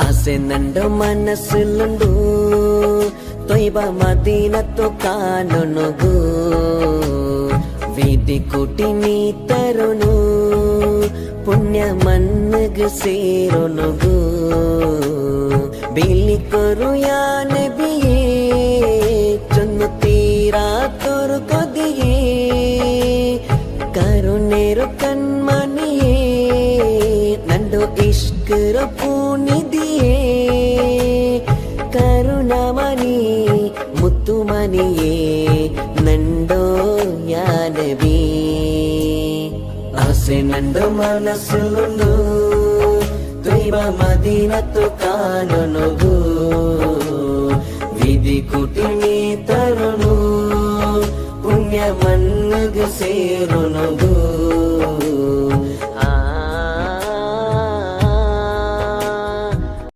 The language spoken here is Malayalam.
ಆಸೆ ನಂಡ ಮನಸ್ಸಿಲುಂಡು ತೊಯ್ಬ ಮದೀನತ್ತು ಕಾಣುನುಗು വീതി കൂട്ടി നീ തരുന്നു പുണ്യ മണ്ണുക സേരുനുഗു ബിലിക്കൊരു യാ നബിയേ ചൊന്നു തീരാത്തൊരു കൊതിയേ കരുണേരു കൺമണിയേ നണ്ടു ഇഷ്കര പൂനിധിയേ കരുണമണി മുത്തുമണിയേ നണ്ടോ യാ നബി ಆಸೆ ನಂದು ಮನಸ್ಸುಂಡು ತ್ವಯ್ಬ ಮದೀನತ್ತು ಕಾಣುನುಗು ವಿಧಿ ಕುಟಿ ನೀ ತರುನು ಪುಣ್ಯ ಮನ್ನುಗ ಸೇರುನುಗು